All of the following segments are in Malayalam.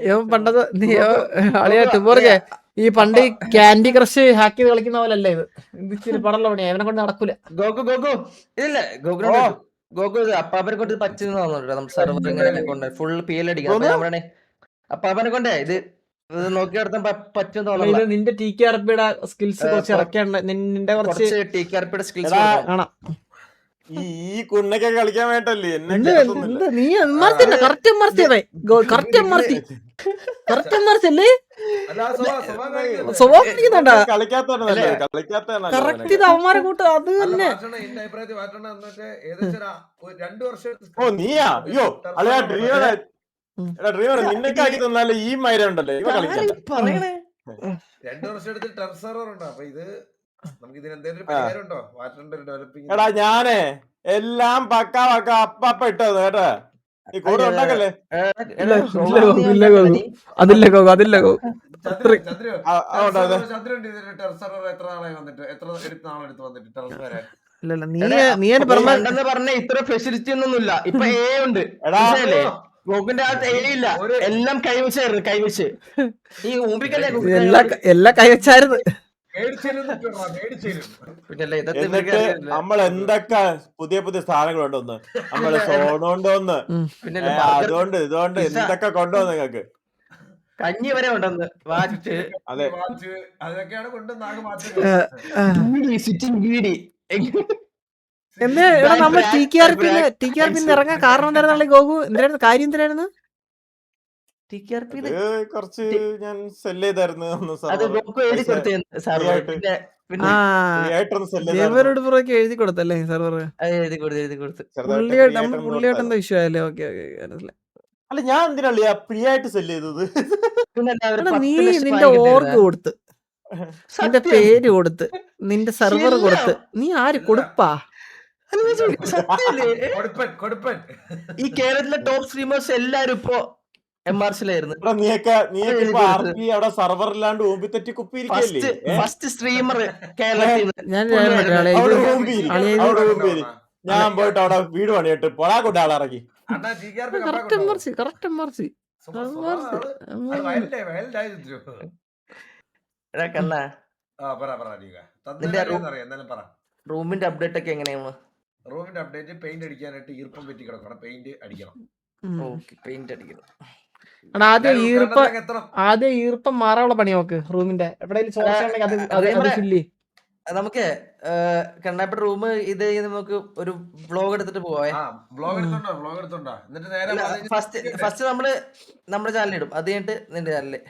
ഇവൻ പണ്ടത് നീ അളിയാ ടുബോർഗെ ഈ പണ്ട് ക്യാൻഡി ക്രഷ് ഹാക്ക് ചെയ്ത് കളിക്കുന്ന പോലല്ലേ ഇത് ഇച്ചിരി പടല്ലോ പണി അവനെ കൊണ്ട് നടക്കൂല. ഗോകു അപ്പാപ്പനെ കൊണ്ട് പറ്റുന്ന നമ്മുടെ സെർവർ ഇങ്ങനെ കൊണ്ട് ഫുൾ PL അടിക്കണം. അപ്പൊ നമ്മുടെ അപ്പാപ്പനെ കൊണ്ടേ ഇത് നോക്കി നടത്താൻ പറ്റും തോന്നുന്നു. ഇത് നിന്റെ TKRP-യുടെ സ്കിൽസ് കുറച്ച് ഇറക്കേണ്ട, നിന്റെ കുറച്ച് TKRP-യുടെ സ്കിൽസ് കാണാം. ഈ കുണ്ണൊക്കെ കളിക്കാൻ വേണ്ടല്ലേ എന്നെ നീ മറിച്ചല്ലേ കറക്റ്റ് മറിച്ചേ കറക്റ്റ് മറിച്ച് അല്ലേ സ്വഭാവിക്കുന്നുണ്ടാ കറക്റ്റ് ഇത് അവന്മാരെ കൂട്ട് അത് തന്നെ. നീയാ അയ്യോ അളയാ ഡ്രീമർ നിന്നൊക്കെ ആക്കി തന്നാലേ ഈ മൈര ഉണ്ടല്ലോ ഇവ കളിക്കാൻ പറയണേ. 2 വർഷം എടുത്ത് ടെറർ സെർവർ ഉണ്ടോ? അപ്പൊ ഇത് നമുക്ക് ഇതിന് എന്തെങ്കിലും പരിഹാരം ഉണ്ടോ? ഡെവലപ്പിംഗ് എടാ ഞാനേ എല്ലാം പക്ക അപ്പ ഇട്ടത് കേട്ടാ. ഈ കൂടെ ഉണ്ടാക്കല്ലേ അതില്ല ഗോ അതില്ല ഗോ ടെറർ സെർവർ എത്ര നാളായി വന്നിട്ട് എത്ര നാളെടുത്ത് വന്നിട്ട് ടെറർ വരാൻ? നീ പറഞ്ഞ ഇത്ര ഫെസിലിറ്റി ഒന്നുമില്ല. ഇപ്പൊ ഉണ്ട്. ഗോകുന്റെ ആ ഇല്ല, എല്ലാം കൈവച്ച് ഈ എല്ലാം കൈവച്ചായിരുന്നു. നമ്മൾ എന്തൊക്കെ പുതിയ സാധനങ്ങൾ ഉണ്ടോന്ന് നമ്മള് സോണുണ്ടോന്ന് അതുകൊണ്ട് ഇതുകൊണ്ട് എന്തൊക്കെ കൊണ്ടുവന്നു നിങ്ങൾക്ക്. കഞ്ഞി വരെ ഉണ്ടെന്ന് വാച്ച്. അതെ അതൊക്കെയാണ് കൊണ്ടുവന്നാകെ മാറ്റം. എന്താ നമ്മൾ TKRP ഇറങ്ങാൻ കാരണം എന്തായിരുന്നു ഗോകു? എന്തായിരുന്നു കാര്യം? എന്തിനായിരുന്നു കുറച്ച് ഞാൻ സെല് ചെയ്തായിരുന്നു. എഴുതി കൊടുത്തല്ലേ സെർവർ? പുള്ളിയായിട്ട് എന്താ ഇഷ്യൂ ആയല്ലേ? ഓക്കെ അല്ല ഞാൻ എന്തിനാ ഫ്രീ ആയിട്ട് സെല് ചെയ്തത്? നീ നിന്റെ ഓർഗ് കൊടുത്ത്, നിന്റെ പേര് കൊടുത്ത്, നിന്റെ സെർവർ കൊടുത്ത്, നീ ആര് കൊടുപ്പാ? ഈ കേരളത്തിലെ ടോപ്പ് സ്ട്രീമേഴ്സ് എല്ലാരും ഇപ്പൊ MRCലായിരുന്നു. അവിടെ സർവറിലാണ്ട് ഓമ്പി തെറ്റി കുപ്പിയിരിക്കല്ലേ ഫസ്റ്റ് സ്ട്രീമർ കേരളത്തിൽ. ഞാൻ പോയിട്ട് അവിടെ വീട് പണിയിട്ട് പൊളാ കൊണ്ട് ആളിറക്കി. റൂമിന്റെ അപ്ഡേറ്റ് ഒക്കെ എങ്ങനെയാണ്? റൂമിന്റെ അപ്ഡേറ്റ് പെയിന്റ് അടിക്കാനായിട്ട് ഈർപ്പം പറ്റി കിടക്കണം. പെയിന്റ് അടിക്കണം. പെയിന്റ് അടിക്കണം. ആദ്യം ഈർപ്പം മാറാനുള്ള പണി നോക്ക് റൂമിന്റെ. നമുക്ക് കണ്ണാപ്പ റൂം ഇത് നമുക്ക് ഒരു വ്ലോഗ് എടുത്തിട്ട് പോവേ. ഫസ്റ്റ് നമ്മള് നമ്മുടെ ചാനലിൽ ഇടും, അത് കഴിഞ്ഞിട്ട് നിന്റെ ചാനലില്.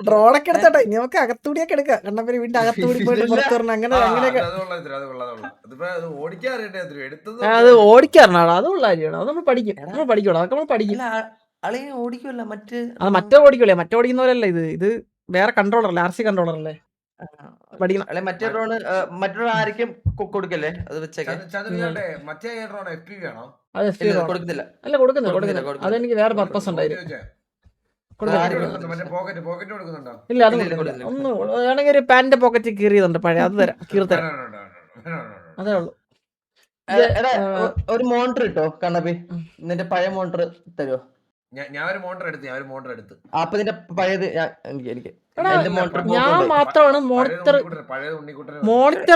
ഡ്രോണൊക്കെ എടുത്തോട്ടെ, ഇനി നമുക്ക് അകത്തൂടിയൊക്കെ എടുക്കാം. കണ്ണപ്പന് വീണ്ടും അകത്തൂടി പോയിട്ട് പുറത്ത് വരണം. അങ്ങനെയൊക്കെ അത് ഓടിക്കാറുണ്ട്. അതുള്ള കാര്യമാണ്. അത് നമ്മൾ പഠിക്കണം. അതൊക്കെ നമ്മൾ പഠിക്കും. ഓടിക്കുമല്ല അത് മറ്റേ ഓടിക്കൂലേ? മറ്റേ ഓടിക്കുന്നവരല്ല ഇത് വേറെ കൺട്രോളറല്ലേ? RC കൺട്രോളറല്ലേ? പഠിക്കണം. മറ്റൊരു ആർക്കും കൊടുക്കല്ലേ? അത് വെച്ചേക്കെ കൊടുക്കുന്നില്ല. അല്ല കൊടുക്കുന്നില്ല. അതെനിക്ക് വേറെ പർപ്പസ് ഉണ്ടായിരുന്നു. ഇല്ല അത് ഒന്ന് വേണമെങ്കിൽ ഒരു പാന്റിന്റെ പോക്കറ്റ് കീറിയതുണ്ട് പഴയ, അത് തരാം, കീർത്തരാം. അതേ ഉള്ളു. ഒരു മോണിറ്റർ ഇട്ടോ കണ്ണപ്പി, നിന്റെ പഴയ മോണിറ്റർ തരുമോ? ഞാൻ ഒരു മോണിറ്റർ എടുത്ത് അപ്പൊ നിന്റെ പഴയത് എനിക്ക് ഞാൻ മാത്രമാണ് മോണിറ്റർ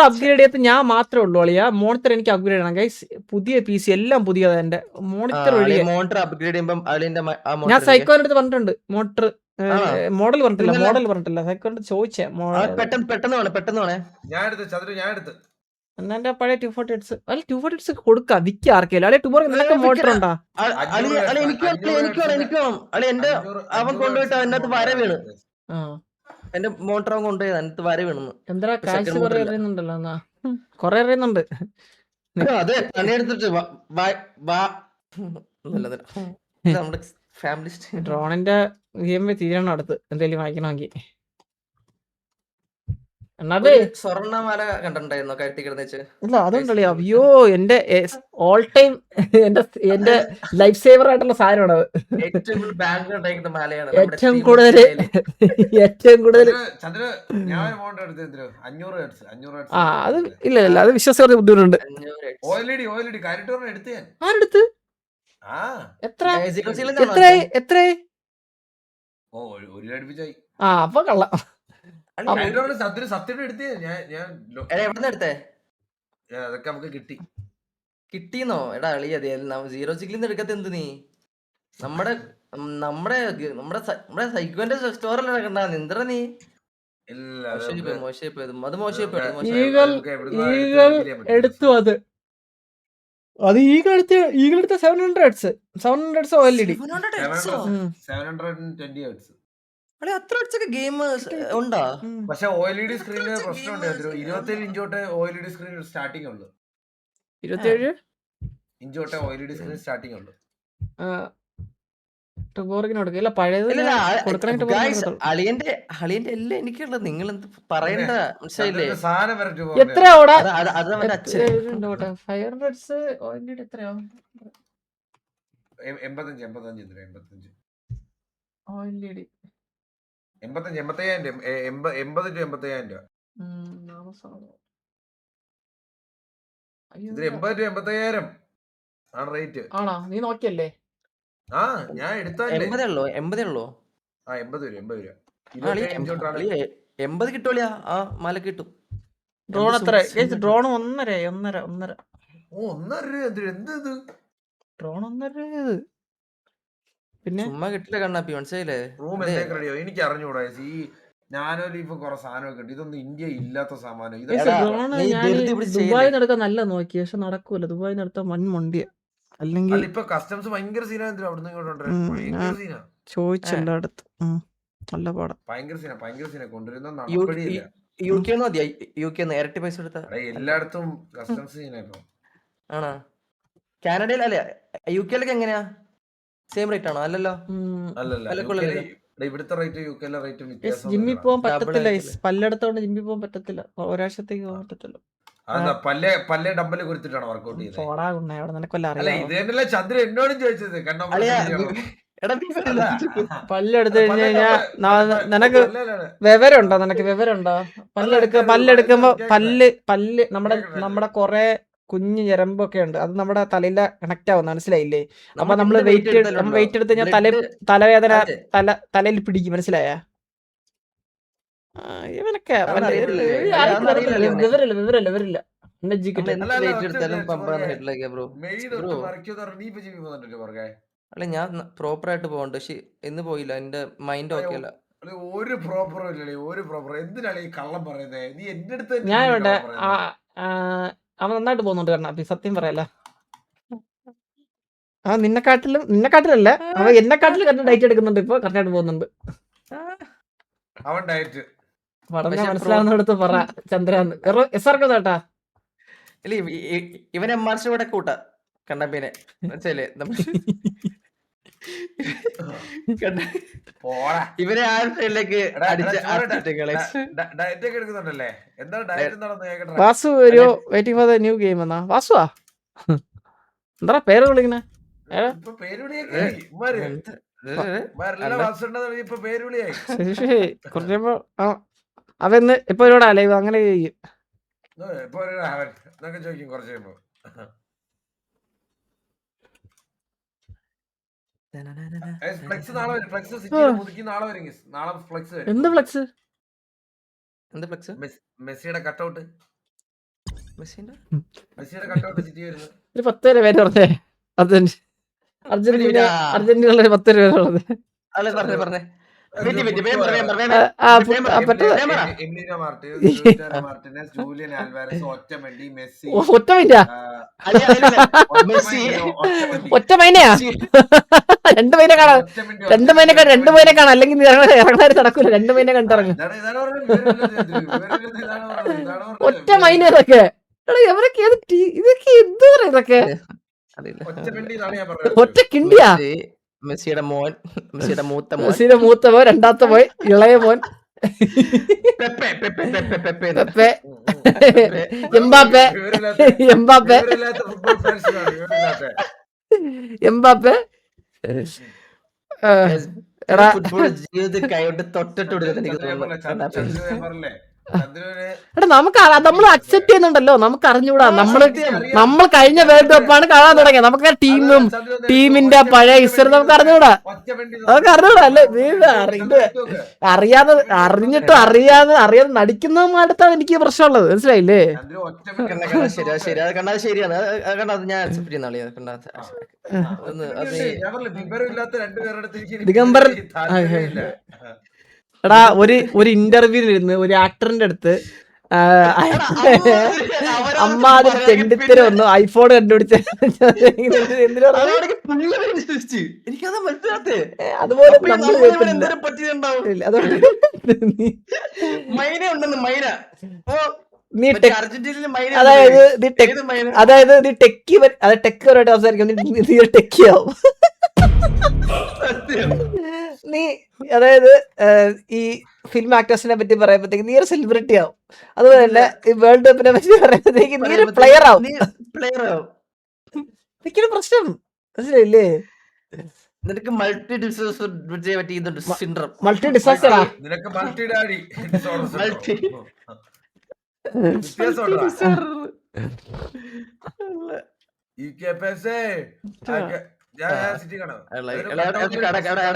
അപ്ഗ്രേഡ് ചെയ്ത് ഞാൻ മാത്രമേ ഉള്ളൂ അളിയാ. മോണിറ്റർ എനിക്ക് അപ്ഗ്രേഡ് ചെയ്യണം ഗൈസ്. പുതിയ PC എല്ലാം പുതിയതാ. എന്റെ മോണിറ്റർ അപ്ഗ്രേഡ് ചെയ്യുമ്പോൾ ഞാൻ സൈക്കോന്റെ അടുത്ത് പറഞ്ഞിട്ടുണ്ട്. മോണിറ്റർ മോഡൽ പറഞ്ഞിട്ടില്ല സൈക്കോന്റെ ചോദിച്ചേ. പെട്ടെന്ന് ഞാൻ എടുത്ത് എന്നെ പഴയ 240 അല്ല 240 കൊടുക്കാം, വിൽക്കാം ആർക്കെങ്കിലും. അല്ലെ ടുബോർ നിനക്ക് മോട്ടർ ഉണ്ടാ? എന്റെ അവൻ കൊണ്ടുപോയിട്ട് അതിനകത്ത് വര വീണ്. എന്റെ മോട്ടർ അവൻ കൊണ്ടുപോയി അതിനകത്ത് വര വീണെന്ന്. എന്താ കാശ് കുറെ അറിയുന്നുണ്ടല്ലോ? എന്നാ കൊറേ അറിയുന്നുണ്ട്. അതെ പണിയെടുത്തിട്ട് നമ്മുടെ ഫാമിലി ഡ്രോണിന്റെ തീരണം അടുത്ത് എന്തെങ്കിലും വായിക്കണമെങ്കിൽ. എന്നത് സ്വർണ്ണമാല കണ്ടിട്ടുണ്ടായിരുന്നോ കഴുത്തി കിടന്നിച്ച്? ഇല്ല അതുണ്ടല്ലേ. അയ്യോ എന്റെ ഓൾ ടൈം എന്റെ ലൈഫ് സേവർ ആയിട്ടുള്ള സാധനമാണ് അത്. ഏറ്റവും കൂടുതൽ ബാങ്ക് ഉണ്ടായിരുന്ന മാലയാണ്. ഏറ്റവും കൂടുതൽ ചന്ദ്ര ഞാൻ ഒരു മോണ്ട് എടുത്ത് 500 ഹെർട്സ് 500 ഹെർട്സ്. ആ അത് ഇല്ല ഇല്ല അത് വിശ്വാസം ബുദ്ധിമുട്ടുണ്ട്. OLED കാരിട്ടോറിന് എടുത്ത് ഞാൻ. ആരെടുത്ത് ആ എത്ര എത്രയായി എത്രയായി? ഓ ഒരു അടുപ്പിച്ചായി. ആ അപ്പൊ കള്ളം. കാരിട്ടോറിന് സത്യം എടുത്ത് ഞാൻ എവിടെ എടുത്തേ? അതൊക്കെ നമുക്ക് കിട്ടി. കിട്ടിന്നോ? എടാ അളിയ 06 എടുക്കത്തെ എന്ത് നീ? നമ്മുടെ നമ്മുടെ നമ്മുടെ സൈക്കോന്റെ സ്റ്റോറിലാണ് കണ്ടാ നിന്ദ്ര നീ. ഇല്ല ഈഗൾ എടുത്തു അത് ഈഗൾ എടുത്ത 700 OLED. 720 ഹെർട്സ്. അത്ര അടിച്ചൊക്കെ ഗെയിം ഉണ്ടാ? പക്ഷെ OLED സ്ക്രീനിന് പ്രശ്നമുണ്ട്. 27 ഇഞ്ച് തൊട്ട് OLED സ്ക്രീൻ സ്റ്റാർട്ടിംഗ് ഉള്ളു. 27 ഇഞ്ച് തൊട്ട് OLED സ്ക്രീൻ സ്റ്റാർട്ടിംഗ് ഉള്ളു. ഇല്ല പഴയത് അളിയന്റെ എല്ലാം എനിക്കുള്ളത്. നിങ്ങൾ എന്ത് പറയണ്ട, മനസ്സിലായില്ലേ? സാധനം വരട്ടെ. എത്രയാ അത് അവന്റെ അച്ഛൻ 500 OLED എത്രയാ? 85 OLED 85,000 80 to 85,000 രൂപ. ഇതിന് 80 to 85,000 ആണ് റേറ്റ്. ആണോ? നീ നോക്കിയല്ലേ? ആ ഞാൻ എടുത്തല്ലേ. 80 ഉള്ളോ? 80 ഉള്ളോ? ആ 80 രൂപ. 80 കിട്ടൂല. ആ മല കിട്ടും. ഡ്രോൺ എത്ര? ഡ്രോൺ 1.5. ഓ 1.5 എന്ത് ഇത്? ഡ്രോൺ 1.5. പിന്നെ ചുമ്മാ കിട്ടില്ല കണ്ണാപ്പി, മനസ്സിലായില്ലേ? റൂം എന്തൊക്കെ റെഡിയോ എനിക്ക് അറിഞ്ഞൂടാ. ഈ ഞാനൊരു ഇപ്പൊ കൊറേ സാധനമൊക്കെ ഉണ്ട്. ഇതൊന്നും ഇന്ത്യ ഇല്ലാത്ത സാമാനം. ഡ്രോൺ ഞാൻ ദുബായിൽ നടക്കാൻ നല്ല നോക്കി, പക്ഷെ നടക്കൂല. ദുബായിൽ നടത്താൻ വൻ മണ്ടിയ. അല്ലെങ്കിൽ ഇപ്പൊ കസ്റ്റംസ് ഭയങ്കര സീനാ. അവിടുന്ന് ഇങ്ങോട്ട് ചോദിച്ചെല്ലാ അടുത്ത് നല്ല പാടാ. ഭയങ്കര സീന കൊണ്ടുവരുന്ന നടപടിയില്ല. UK നേരിട്ട് പൈസ കൊടുത്ത എല്ലായിടത്തും കസ്റ്റംസ് സീനായിട്ടോ. ആണോ? കാനഡയിൽ അല്ലേ? UK എങ്ങനെയാ? സെയിം റേറ്റ് ആണോ? അല്ലല്ലോ. ഇവിടുത്തെ റേറ്റ് യുകെയിലെ റേറ്റും വ്യത്യാസം. ജിമ്മിൽ പോകാൻ പറ്റത്തില്ല. പല്ലെടുത്തോണ്ട് ജിമ്മിൽ പോകാൻ പറ്റത്തില്ല. ഒരാഴ്ചത്തേക്ക് പോകാൻ പറ്റത്തില്ല. പല്ലേ ഡമ്പല് കുറിച്ചിട്ടാണ് വർക്ക്ഔട്ട് ചെയ്തത്. നിനക്കൊല്ലം ഇത് തന്നെയല്ലേ ചന്ദ്ര എന്നോടും ചോദിച്ചത്. പല്ലെടുത്ത് കഴിഞ്ഞാ നിനക്ക് വിവരമുണ്ടോ? പല്ലെടുക്കുമ്പോ പല്ല് നമ്മുടെ കൊറേ കുഞ്ഞു ഞരമ്പൊക്കെ ഉണ്ട്. അത് നമ്മുടെ തലയില കണക്ട് ആവുന്ന, മനസ്സിലായില്ലേ? അപ്പൊ നമ്മള് വെയിറ്റ് എടുത്ത് കഴിഞ്ഞാൽ തലവേദന തലയിൽ പിടിക്കും, മനസ്സിലായ? ഇവനൊക്കെ വിവരമില്ല. അല്ല ഞാൻ പ്രോപ്പർ ആയിട്ട് പോകണ്ട, പക്ഷെ ഇന്ന് പോയില്ല. എന്റെ മൈൻഡ് ഓക്കെ അല്ല. ഒരു പ്രോപ്പറും ഇല്ലല്ലേ? ഒരു പ്രോപ്പർ എന്തിനാണ് ഈ കള്ളം പറയുന്നത്? നീ എന്റെ അടുത്ത് ഞാൻ ഇവിടെ അവൻ നന്നായിട്ട് പോകുന്നുണ്ട്. കാരണം സത്യം പറയല്ല, ആ നിന്നെക്കാട്ടിലല്ല, അവൻ എന്നെക്കാട്ടിലും കറക്റ്റ് ഡയറ്റ് എടുക്കുന്നുണ്ട്. ഇപ്പൊ കറക്റ്റായിട്ട് പോകുന്നുണ്ട്. അവൻ ഡയറ്റ് പറഞ്ഞ മനസ്സിലാവുന്നിടത്ത് പറ ചന്ദ്രാന്ന്. കേട്ടാ ഇവൻ MRC കൂടെ കൂട്ടാ കണ്ണപ്പീനെ, മനസ്സിലേ? ഇവരെ ആ സൈഡിലേക്ക് ഡയറ്റ് ഒക്കെ എടുക്കുന്നുണ്ടല്ലേ? എന്താ ഡയറ്റ് എന്താണെന്ന് വാസു ഒരു waiting for the new game എന്നാ. വാസുവാ എന്താ പേര് വിളിക്കണേ? കുറച്ചപ്പോ അവന്ന് ഇപ്പൊ ഒരുപാട് ലൈവ് അങ്ങനെ ചെയ്യും. എന്ത് ഫ്ലെക്സ്? മെസ്സിയുടെ കട്ടൗട്ട്. ഒരു 10 പേര് പറഞ്ഞേ. അർജന്റീന 10 പേരുള്ളത്. ഒറ്റ മൈനയാ? 2 മൈനെ കാണാം. 2 മൈനെ കാണാം. അല്ലെങ്കിൽ ഇറങ്ങാൻ നടക്കൂല. 2 മൈനെ കണ്ടിറങ്ങും. ഒറ്റ മൈന ഇതൊക്കെ. ഇവരൊക്കെ ഇതൊക്കെ എന്ത് പറയാ? ഇതൊക്കെ ഒറ്റ കിണ്ടിയാ? മെസ്സിയുടെ മൂത്ത മോൻ, രണ്ടാമത്തെ മോൻ, ഇളയ മോൻ, പെപ്പെ പെപ്പെ പെപ്പെ പെപ്പെ എന്ന്. പെപ്പെ, എംബാപ്പെ, എംബാപ്പെ, വിവരമില്ലാത്ത ഫുട്ബോൾ ഫാൻസിനാണ് വിവരമില്ലാത്ത. എംബാപ്പെ. ആ, Guys, എടാ ഫുട്ബോൾ ജീവിതത്തിൽ കൈകൊണ്ട് തൊട്ടിട്ട് കൊടുക്കുന്നത് എനിക്ക് ചന്ദ്രനെ പോലെ തോന്നുന്നു. ചന്ദ്രനെ പറഞ്ഞില്ലേ ചന്ദ്രന് എടാ നമുക്ക് നമ്മൾ അക്സെപ്റ്റ് ചെയ്യുന്നുണ്ടല്ലോ, നമുക്ക് അറിഞ്ഞൂടാ. ആ, നമ്മള് സത്യം. നമ്മൾ കഴിഞ്ഞ വേൾഡ് കപ്പാണ് കാണാൻ തുടങ്ങിയത്. നമുക്ക് ടീമും ടീമിന്റെ പഴയ ഹിസ്റ്ററി നമുക്ക് അറിഞ്ഞൂടാ, നമുക്ക് അറിഞ്ഞൂടാ. അല്ലേ ഇത് അറിയാതെ അറിയാതെ നടിക്കുന്ന അടുത്താണ് എനിക്ക് പ്രശ്നമുള്ളത്, മനസ്സിലായില്ലേ? കണ്ണാ, കണ്ണാ, ശരി, അത് ശരി, അത് കണ്ണാ, അത് ശരിയാണ്. അത് കണ്ണാ, അത് ഞാൻ അക്സെപ്റ്റ് ചെയ്യുന്ന ആളിയാണ്. കണ്ണാ, ഒന്ന് അത് വിവരമില്ലാത്ത രണ്ടുപേരുടെ ദിഗംബരൻ. എടാ ഒരു ഇന്റർവ്യൂവിൽ ഇരുന്ന് ഒരു ആക്ടറിന്റെ അടുത്ത് അമ്മാതിരി തെണ്ടിത്തരം ഒന്ന് ഐഫോൺ കണ്ടുപിടിച്ച എന്തിനാ അതോടൊക്കെ പുള്ളിയെ വിശ്വസിച്ച്. എനിക്കതാ മനസ്സിലാത്തേ. അതുപോലെ അപ്പൊ ഈ നമ്മൾ നമ്മളിവനെ കേൾപ്പില്ല. എന്തോരം പറ്റിയതുണ്ടാവും. ഇല്ല, അതുകൊണ്ട് മൈന ഉണ്ടെന്ന്, മൈന. ഓ, നീ മറ്റേ അർജന്റീനയിലെ മൈന അതായത് ഉണ്ടെന്ന്. നീ ടെക് ഏത് മൈന? അതായത് നീ ടെക്കിപരമായിട്ട് സംസാരിക്കും, നീ ഒരു ടെക്കിയാവും. സത്യം. നീ അതായത് ഈ ഫിലിം ആക്ടേഴ്സിനെ പറ്റി പറയുമ്പോഴത്തേക്ക് നീ ഒരു സെലിബ്രിറ്റി ആവും. അതുപോലെ തന്നെ ഈ വേൾഡ് കപ്പിനെ പറ്റി പറയുമ്പോഴത്തേക്ക് നീ ഒരു പ്ലെയർ ആവും. നീ player ആവും. ഇതൊക്കെയാണ് പ്രശ്നം, മനസ്സിലായില്ലേ? നിനക്ക് മൾട്ടി ഡിസോർഡർ പറ്റി ഇതുണ്ട്, സിൻഡ്രം. മൾട്ടി ഡിസാസ്റ്ററാ. നിനക്ക് മൾട്ടി ഡാഡി Multi.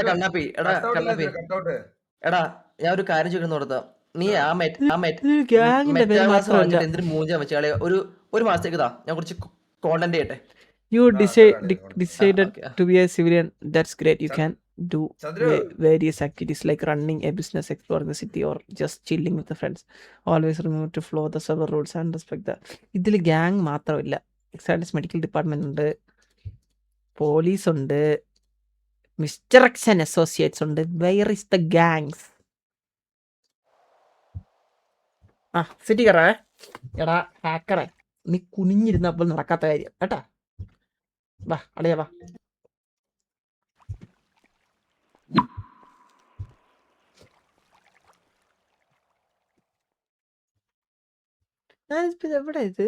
കണ്ണാപ്പി, എടാ കണ്ണാപ്പി, എടാ ഞാൻ ഒരു കാര്യം ചോദിക്കുന്നു കൊടുത്ത. നീ ഗ്യാങ്ങിന്റെ പേര് മാത്രമല്ല. എന്തിനു മൂഞ്ചാൻ വെച്ചാളെ ഒരു മാസത്തേക്ക് താ, ഞാൻ കുറച്ച് കോണ്ടന്റ് ചെയ്യട്ടെ. You decided okay. to be a civilian. That's great. You can do Chandru. various activities like running a business, exploring the city, or just chilling with the friends. Always remember to follow the server rules and respect the. ഇതിൽ ഗ്യാങ് മാത്രമില്ല, എക്സൈസ് മെഡിക്കൽ ഡിപ്പാർട്ട്മെന്റ് ഉണ്ട്, പോലീസ് ഉണ്ട്, മിസ്റ്റർ എക്സ് ആൻഡ് അസോസിയേറ്റ്സ് ഉണ്ട്. Where is the gangs? ആ സിറ്റി കയറേ. എടാ ഹാക്കറേ, നീ കുനിഞ്ഞിരുന്നപ്പോൾ നടക്കാത്ത കാര്യം കേട്ടാ. വാ അളിയ വാ. എവിടെ ഇത്?